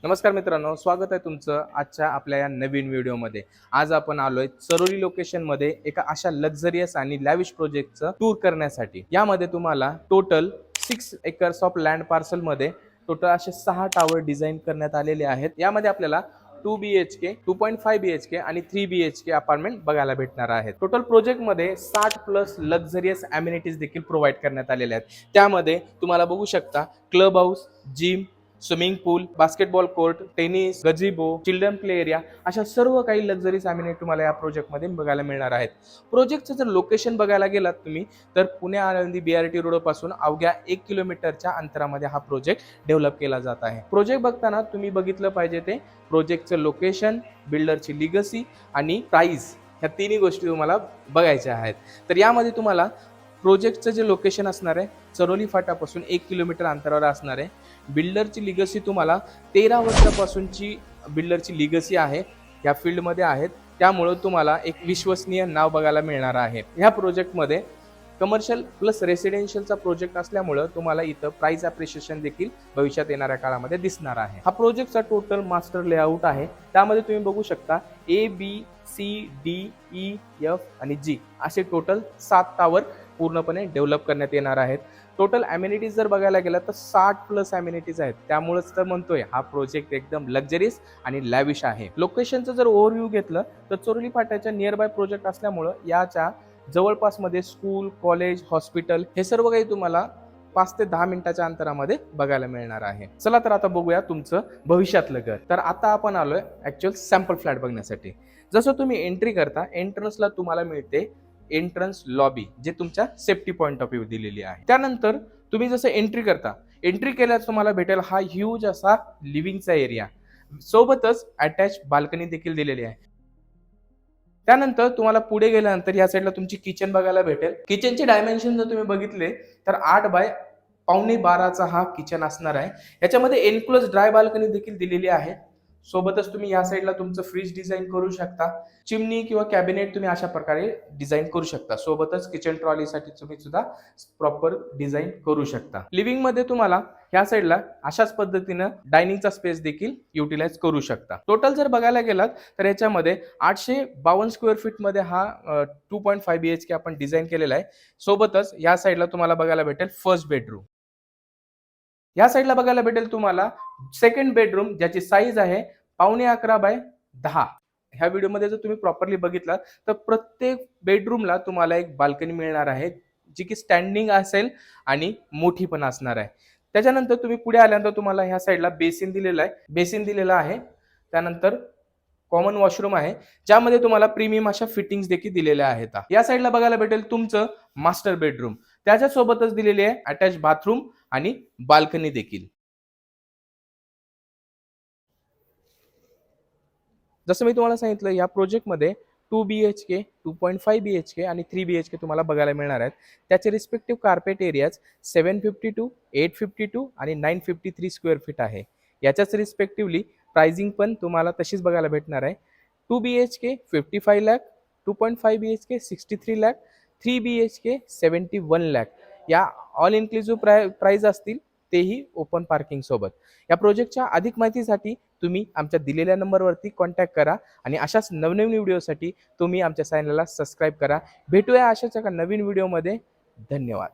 नमस्कार मित्रांनो, स्वागत आहे तुमचं आजच्या आपल्या या नवीन व्हिडिओमध्ये। आज आपण आलोय चरोली लोकेशनमध्ये एका अशा लक्झरियस आणि लॅविश प्रोजेक्टचं टूर करण्यासाठी। यामध्ये तुम्हाला total 6 acres of land parcel मध्ये टोटल असे 6 टावर डिझाइन करण्यात आलेले आहेत। यामध्ये आपल्याला 2 BHK, 2.5 BHK आणि 3 BHK अपार्टमेंट बघायला भेटणार आहेत। टोटल प्रोजेक्ट मध्ये 60 प्लस लक्झरियस अम्युनिटीज देखील प्रोव्हाइड करण्यात आलेल्या आहेत। त्यामध्ये तुम्हाला बघू शकता club house, gym, swimming pool, basketball court, tennis, gazebo, children play area अशा सर्व काही लक्झरीज अम्युनिटी तुम्हाला या प्रोजेक्टमध्ये बघायला मिळणार आहेत। प्रोजेक्टचं जर लोकेशन बघायला गेलात तुम्ही तर पुणे आळंदी BRT रोड पासून अवघ्या 1 किलोमीटरच्या अंतरामध्ये हा प्रोजेक्ट डेव्हलप केला जात आहे। प्रोजेक्ट बघताना तुम्ही बघितलं पाहिजे ते प्रोजेक्टचं लोकेशन, बिल्डरची लिगसी आणि प्राइस ह्या तिन्ही गोष्टी तुम्हाला बघायच्या आहेत। तर यामध्ये तुम्हाला प्रोजेक्टचं जे लोकेशन असणार आहे चरोली फाटापासून 1 किलोमीटर अंतरावर असणार आहे। बिल्डरची लिगसी तुम्हाला 13 वर्षापासूनची बिल्डरची लिगसी आहे, या फील्डमध्ये आहेत, त्यामुळे तुम्हाला एक विश्वसनीय नाव बघायला मिळणार आहे। ह्या प्रोजेक्टमध्ये कमर्शियल प्लस रेसिडेन्शियलचा प्रोजेक्ट असल्यामुळे तुम्हाला इथं प्राइस अप्रिशिएशन देखील भविष्यात येणाऱ्या काळामध्ये दिसणार आहे। हा प्रोजेक्टचा टोटल मास्टर लेआउट आहे, त्यामध्ये तुम्ही बघू शकता ABCDEF आणि G असे टोटल 7 टावर पूर्णपणे डेव्हलप करण्यात येणार आहेत। टोटल अम्युनिटीज जर बघायला गेला तर 60 प्लस अम्युनिटीज आहेत, त्यामुळेच तर म्हणतोय हा प्रोजेक्ट एकदम लक्झरीज आणि लॅविश आहे। लोकेशनचं जर ओव्हरव्ह्यू घेतलं तर चोरली फाट्याच्या नियर बाय प्रोजेक्ट असल्यामुळे याच्या जवळपास मध्ये स्कूल, कॉलेज, हॉस्पिटल हे सर्व काही तुम्हाला 5 ते 10 मिनिटाच्या अंतरामध्ये बघायला मिळणार आहे। चला तर आता बघूया तुमचं भविष्यातलं घर। तर आता आपण आलोय ऍक्च्युअल सॅम्पल फ्लॅट बघण्यासाठी। जसं तुम्ही एंट्री करता एंट्रन्सला तुम्हाला मिळते एंट्रन्स लॉबी, जे तुमच्या सेफ्टी पॉइंट ऑफ व्ह्यू दिलेली आहे। त्यानंतर तुम्ही जसं एंट्री केल्यास तुम्हाला भेटेल हा ह्यूज असा लिव्हिंगचा एरिया, सोबतच अटॅच बाल्कनी देखील दिलेली आहे। त्यानंतर तुम्हाला पुढे गेल्यानंतर या साईडला तुमची किचन बघायला भेटेल। किचनचे डायमेन्शन जर तुम्ही बघितले तर 8 बाय पावणे 12चा हा किचन असणार आहे। याच्यामध्ये एनक्लोज ड्राय बाल्कनी देखील दिलेली आहे। सोबतच तुम्ही या साईडला तुमचं फ्रीज डिझाइन करू शकता, चिमनी किंवा कॅबिनेट तुम्ही अशा प्रकारे डिझाइन करू शकता। सोबतच किचन ट्रॉलीसाठी तुम्ही सुद्धा प्रॉपर डिझाइन करू शकता। लिव्हिंग मध्ये तुम्हाला या साईडला अशाच पद्धतीनं डायनिंगचा स्पेस देखील युटिलाइज करू शकता। टोटल जर बघायला गेलात तर याच्यामध्ये 852 स्क्वेअर फीट मध्ये हा 2.5 BHK आपण डिझाइन केलेला आहे। सोबतच या साईडला तुम्हाला बघायला भेटेल फर्स्ट बेडरूम, या साईडला बघायला भेटेल तुम्हाला सेकंड बेडरूम, ज्याची साईज आहे 11.25 बाय 10। ह्या व्हिडिओमध्ये जर तुम्ही प्रॉपरली बघितला तर प्रत्येक बेडरूमला तुम्हाला एक बाल्कनी मिळणार आहे, जी की स्टँडिंग असेल आणि मोठी पण असणार आहे। त्याच्यानंतर तुम्ही पुढे आल्यानंतर तुम्हाला ह्या साईडला बेसिन दिलेला आहे। त्यानंतर कॉमन वॉशरूम आहे, ज्यामध्ये तुम्हाला प्रीमियम अशा फिटिंग्स देखील दिलेल्या आहेत। या साईडला बघायला भेटेल तुमचं मास्टर बेडरूम, त्याच्यासोबतच दिलेली आहे अटॅच बाथरूम आणि बाल्कनी देखील। जसं मी तुम्हाला सांगितलं या प्रोजेक्टमध्ये 2 BHK, 2.5 BHK आणि 3 BHK तुम्हाला बघायला मिळणार आहेत। त्याचे रिस्पेक्टिव्ह कार्पेट एरियाज 752, 852 आणि 953 स्क्वेअर फीट आहे। याच्याच रिस्पेक्टिव्हली प्राइसिंग पण तुम्हाला तशीच बघायला भेटणार आहे। 2 BHK 55 lakh, 2.5 BHK 63 lakh, 3 BHK 71 lakh या ऑल इन्क्लुसिव्ह प्राइस असतील, तेही ओपन पार्किंग सोबत। या प्रोजेक्टच्या अधिक माहितीसाठी तुम्ही आमच्या दिलेल्या नंबरवरती कॉन्टॅक्ट करा आणि अशाच नवनवीन व्हिडिओसाठी तुम्ही आमच्या चॅनलला सबस्क्राईब करा। भेटूया अशाच एका नवीन व्हिडिओमध्ये। धन्यवाद।